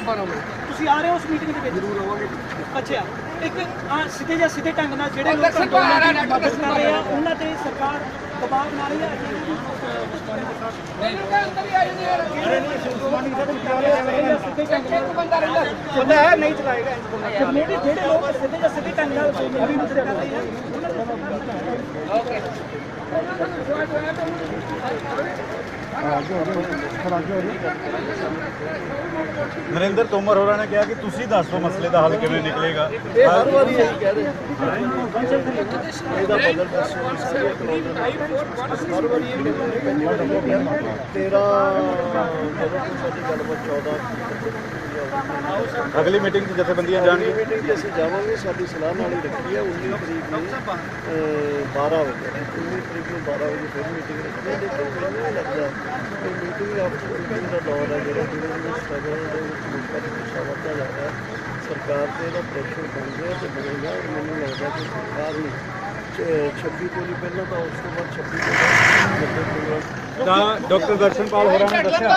ਤੁਸੀਂ ਆ ਰਹੇ ਹੋ ਉਸ ਮੀਟਿੰਗ ਦੇ ਵਿੱਚ? ਜ਼ਰੂਰ ਆਵਾਂਗੇ। ਅੱਛਾ, ਇੱਕ ਸਿੱਧੇ ਸਿੱਧੇ ਢੰਗ ਨਾਲ ਜਿਹੜੇ ਲੋਕ ਅੰਦੋਲਨ ਦੀ ਮਦਦ ਕਰ ਰਹੇ ਆ ਉਹਨਾਂ ਤੇ ਸਰਕਾਰ ਦਬਾਅ ਬਣਾ ਰਹੀ ਹੈ। ਪਤਾ ਹੈ ਨਹੀਂ ਚਲਾਏਗਾ ਜਿਹੜੇ ਲੋਕ ਸਿੱਧੇ ਢੰਗ ਨਾਲ ਮਦਦ ਕਰ ਰਹੇ ਆ नरेंद्र तोमर होਰਾਂ ने कहा कि तुसी दस दो मसले का हल किवें निकलेगा। हर बार यही कह रहे अगली मीटिंग की जथेबंदियां जाएंगी। मीटिंग से ਅਸੀਂ ਜਾਵਾਂਗੇ, ਸਾਡੀ ਸਲਾਹ ਨਾਲ ਹੀ ਰੱਖੀ ਹੈ 19 ਤਰੀਕ ਨੂੰ 12 ਵਜੇ 19 ਤਰੀਕ ਨੂੰ 12 ਵਜੇ ਫਿਰ ਮੀਟਿੰਗ ਰੱਖੀ ਹੈ। ਲੇਕਿਨ ਮੈਨੂੰ ਇਹ ਲੱਗਦਾ ਕਿ ਮੀਟਿੰਗ ਆਫਟਰ ਮੀਟਿੰਗ ਦਾ ਦੌਰ ਹੈ ਜਿਹੜਾ ਜਿਹਦੇ ਵਿੱਚ ਸਟਰਗਲ ਦੇ ਵਿੱਚ ਲੋਕਾਂ ਦੀ ਗੁੱਸਾ ਵੱਧਦਾ ਜਾਂਦਾ ਹੈ। ਸਰਕਾਰ ਤੇ ਇਹਦਾ ਪ੍ਰੈਸ਼ਰ ਬਣ ਰਿਹਾ ਤੇ ਬਣੇਗਾ। ਮੈਨੂੰ ਲੱਗਦਾ ਕਿ ਸਰਕਾਰ ਨੇ 26 ਤੋਂ ਨਹੀਂ ਪਹਿਲਾਂ ਤਾਂ ਉਸ ਤੋਂ ਬਾਅਦ 26 ਤੋਂ ਬਾਅਦ डॉक्टर दर्शनपाल होਰਾਂ ने दस्सिया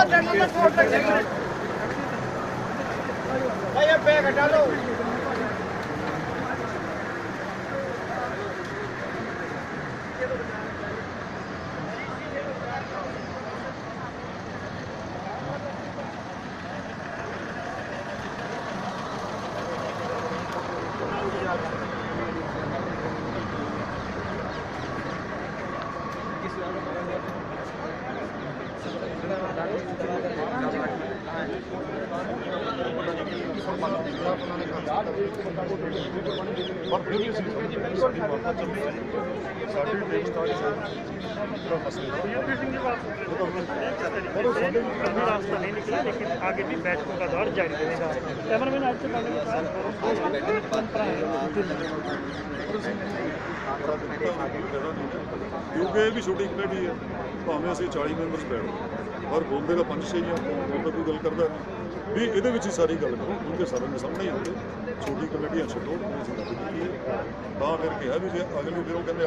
और फिर ये सारी बातें चल रही है साढ़े ट्रेन स्टार्ट है पूरा मसले रास्ता नहीं निकला, लेकिन आगे भी बैठकों का दौर जारी रहेगा। कैमरामैन आज से क्योंकि ये भी छोटी कमेटी है, भावें असं 40 मैंबरस बैठ और बोलते का 5-6 ही बोलता कोई गल करता भी ये सारी गल करो क्योंकि सारे के सामने ही होंगे। छोटी कमेटियां छो फिर कहा भी जो अगली फिर कहते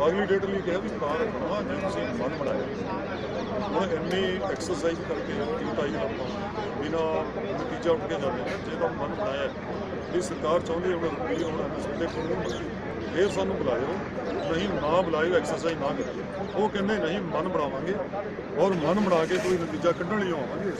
अगली डेट लिए कहा भी ਤਾਂ रखना जो मन बनाया हम इन्नी एक्सरसाइज करके टाइम आप बिना नतीजा उठ के जाते हैं जो मन बनाया भी सरकार चाहती है रुपये हम कानून फिर सानू बुलाओ नहीं ना बुलाओ एक्सरसाइज ना करिए वो कहते नहीं मन बनावे और मन बना के कोई नतीजा कढ़ने लिए आवांगे।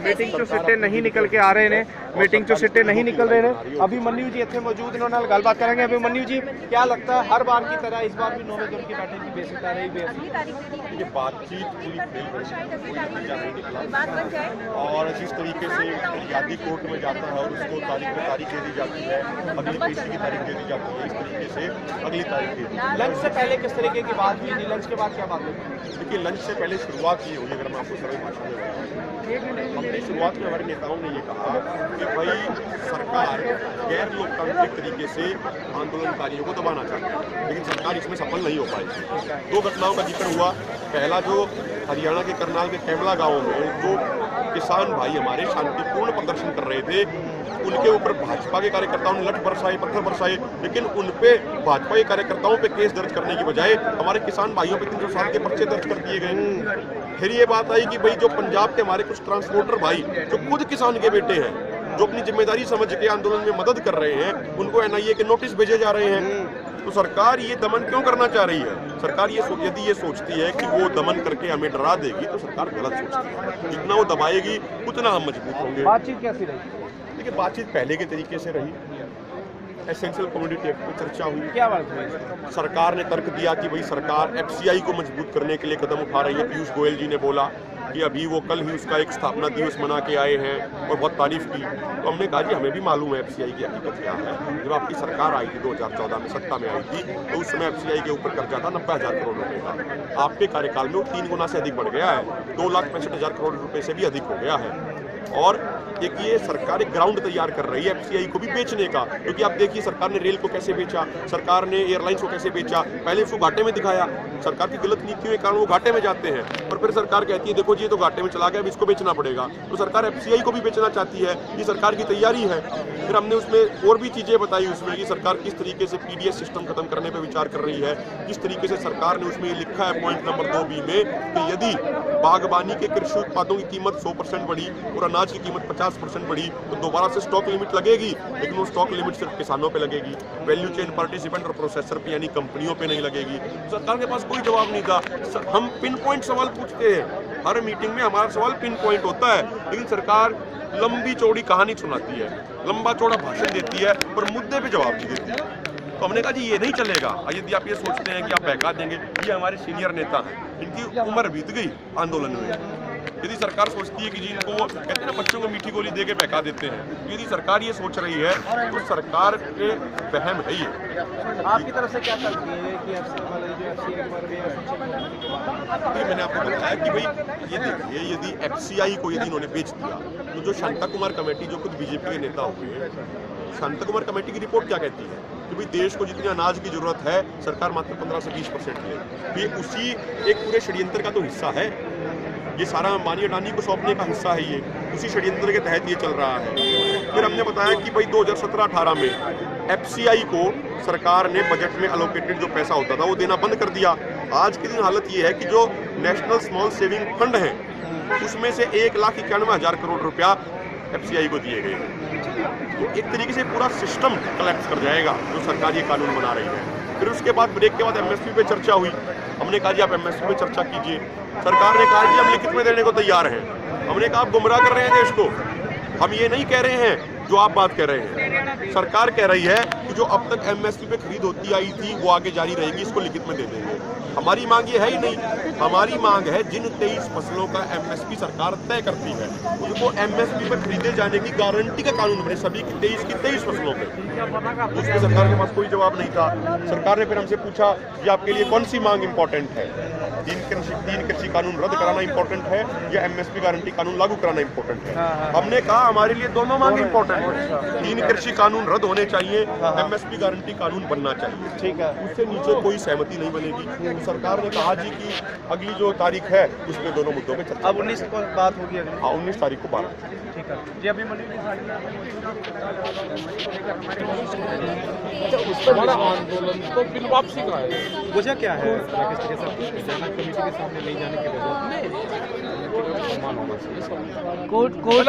मीटिंग चो सिट्टे नहीं निकल के आ रहे ने, मीटिंग चो सिट्टे नहीं निकल रहे ने। अभी मन्नू जी इतने मौजूद इन्होंने गलबात करेंगे। अभी मन्नू जी क्या लगता है हर बार की तरह इस बार भी 9 दौर की बैठक की बेसिस आ रही ये बातचीत और जिस तरीके से यादी कोर्ट में जाता है और उसको तारीख दे दी जाती है, अगली पेशी की तारीख दे दी जाती है, इस तरीके से अगली तारीख दे दी। लंच से पहले किस तरीके की बात हुई थी, लंच के बाद क्या बात हुई? देखिए लंच से पहले शुरुआत ये हुई, अगर मैं आपको सरल भाषा में बताऊं अपनी शुरुआत में हमारे नेताओं ने ये कहा कि भाई सरकार गैर लोकतांत्रिक तरीके से आंदोलनकारियों को दबाना चाहती है, लेकिन सरकार इसमें सफल नहीं हो पाई। 2 घटनाओं का जिक्र हुआ। पहला जो हरियाणा के करनाल के कैमला गाँव में जो किसान भाई हमारे शांतिपूर्ण प्रदर्शन कर रहे थे, उनके ऊपर भाजपा के कार्यकर्ताओं ने लठ बरसाए, पत्थर बरसाए, लेकिन उन पे भाजपा के कार्यकर्ताओं पे केस दर्ज करने की बजाय हमारे किसान भाइयों पे 300 के पर्चे दर्ज कर दिए गए। फिर ये बात आई कि भाई जो पंजाब के हमारे कुछ ट्रांसपोर्टर भाई जो खुद किसान के बेटे हैं, जो अपनी जिम्मेदारी समझ के आंदोलन में मदद कर रहे हैं, उनको NIA के नोटिस भेजे जा रहे हैं। तो सरकार ये दमन क्यों करना चाह रही है? सरकार यदि ये सोचती है कि वो दमन करके हमें डरा देगी तो सरकार गलत सोचती है। जितना वो दबाएगी उतना हम मजबूत होंगे। बातचीत कैसी रही? देखिए बातचीत पहले के तरीके से रही। एसेंशियल कमोडिटी एक्ट पर चर्चा हुई। क्या बात हुई? सरकार ने तर्क दिया कि भाई सरकार FCI को मजबूत करने के लिए कदम उठा रही है। पीयूष गोयल जी ने बोला कि अभी वो कल ही उसका एक स्थापना दिवस मना के आए हैं और बहुत तारीफ की। तो हमने कहा जी हमें भी मालूम है FCI की हकीकत क्या है। जब आपकी सरकार आई थी 2014 में सत्ता में आई थी तो उस समय FCI के ऊपर कर्जा था 90,000 करोड़ रुपए का। आपके कार्यकाल में वो 3 गुना से अधिक बढ़ गया है, 2,65,000 करोड़ रुपए से भी अधिक हो गया है। और एक ये सरकार एक ग्राउंड तैयार कर रही है एफसीआई को भी बेचने का, क्योंकि आप देखिए सरकार ने रेल को कैसे बेचा, सरकार ने एयरलाइंस को कैसे बेचा, पहले उसको घाटे में दिखाया, सरकार की गलत नीतियों के कारण वो घाटे में जाते हैं, और फिर सरकार कहती है देखो जी ये तो घाटे में चला गया, अब इसको बेचना पड़ेगा। तो सरकार एफसीआई को भी बेचना चाहती है, ये सरकार की तैयारी है। फिर हमने उसमें और भी चीज़ें बताई उसमें कि सरकार किस तरीके से पीडीएस सिस्टम खत्म करने पर विचार कर रही है, किस तरीके से सरकार ने उसमें लिखा है पॉइंट नंबर 2B में कि यदि बागबानी के कृषि उत्पादों की कीमत 100% बढ़ी और अनाज की कीमत 50% बढ़ी तो दोबारा से स्टॉक लिमिट लगेगी, लेकिन वो स्टॉक लिमिट सिर्फ किसानों पे लगेगी, वैल्यू चेन पार्टिसिपेंट और प्रोसेसर पे यानी कंपनियों पे नहीं लगेगी। सरकार के पास कोई जवाब नहीं था। हम पिन पॉइंट सवाल पूछते हैं, हर मीटिंग में हमारा सवाल पिन पॉइंट होता है, लेकिन सरकार लंबी चौड़ी कहानी सुनाती है, लंबा चौड़ा भाषण देती है पर मुद्दे पे जवाब नहीं देती। तो हमने कहा जी ये नहीं चलेगा। यदि आप ये सोचते हैं कि आप बहका देंगे, ये हमारे सीनियर नेता हैं, इनकी उम्र बीत गई आंदोलन में। यदि सरकार सोचती है कि जी इनको वो कहते हैं ना बच्चों को मीठी गोली दे के बहका देते हैं, यदि सरकार ये सोच रही है तो सरकार के वहम है ये। आपकी तरफ से क्या चलती है कि एफसीआई मैंने आपको बताया कि भाई ये देखिए यदि एफसीआई को यदि इन्होंने बेच दिया तो जो शांता कुमार कमेटी जो खुद बीजेपी के नेता हुए, शांता कुमार कमेटी की रिपोर्ट क्या कहती है कि भाई देश को जितनी अनाज की जरूरत है सरकार मात्र 15 से 20% ले। ये उसी एक पूरे षड्यंत्र का तो हिस्सा है, ये सारा अंबानी अडानी को सौंपने का हिस्सा है, ये उसी षड्यंत्र के तहत ये चल रहा है। फिर हमने बताया कि भाई 2017-18 में एफसीआई को सरकार ने बजट में एलोकेटेड जो पैसा होता था वो देना बंद कर दिया। आज के दिन हालत ये है कि जो नेशनल स्मॉल सेविंग फंड है उसमें से 1,91,000 करोड़ रुपया एफसीआई को दिए गए। तो एक तरीके से पूरा सिस्टम कलेक्ट कर जाएगा जो सरकार ये कानून बना रही है। फिर उसके बाद ब्रेक के बाद एमएसपी पे चर्चा हुई। हमने कहा जी आप एमएसपी पे चर्चा कीजिए। सरकार ने कहा जी हम लिखित में देने को तैयार हैं। हमने कहा आप गुमराह कर रहे हैं देश को, हम ये नहीं कह रहे हैं जो आप बात कह रहे हैं। सरकार कह रही है कि जो अब तक एमएसपी पे खरीद होती आई थी वो आगे जारी रहेगी, इसको लिखित में दे देंगे। हमारी मांग ये है ही नहीं, हमारी मांग है जिन 23 फसलों का एमएसपी सरकार तय करती है उनको एमएसपी पर खरीदे जाने की गारंटी का कानून बने, सभी की 23 फसलों पे। उसमें सरकार के पास कोई जवाब नहीं था। सरकार ने फिर हमसे पूछा कि आपके लिए कौन सी मांग इंपॉर्टेंट है, तीन कृषि कानून रद्द कराना इंपॉर्टेंट है या एमएसपी गारंटी कानून लागू कराना इंपॉर्टेंट है। हमने कहा हमारे लिए दोनों मांग इंपॉर्टेंट है, 3 कृषि कानून रद्द होने चाहिए, एमएसपी गारंटी कानून बनना चाहिए। ठीक है, उससे नीचे कोई सहमति नहीं बनेगी। सरकार ने कहा जी कि अगली जो तारीख है उसमें दोनों मुद्दों पे चर्चा। अब 19 को बात होगी अगली। हाँ 19 तारीख को 12। ठीक है जी। अभी हमारा आंदोलन तो बिल वापसी का है। वजह क्या है राकेश जी साहब, कमेटी के सामने नहीं जाने की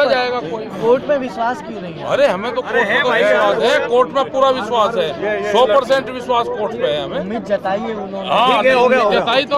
जाएगा कोई कोर्ट में विश्वास क्यों नहीं है? अरे हमें तो कोर्ट में तो विश्वास है, कोर्ट में पूरा विश्वास है, 100% विश्वास कोर्ट पे है हमें। उम्मीद जताई है उन्होंने। हाँ, जताई तो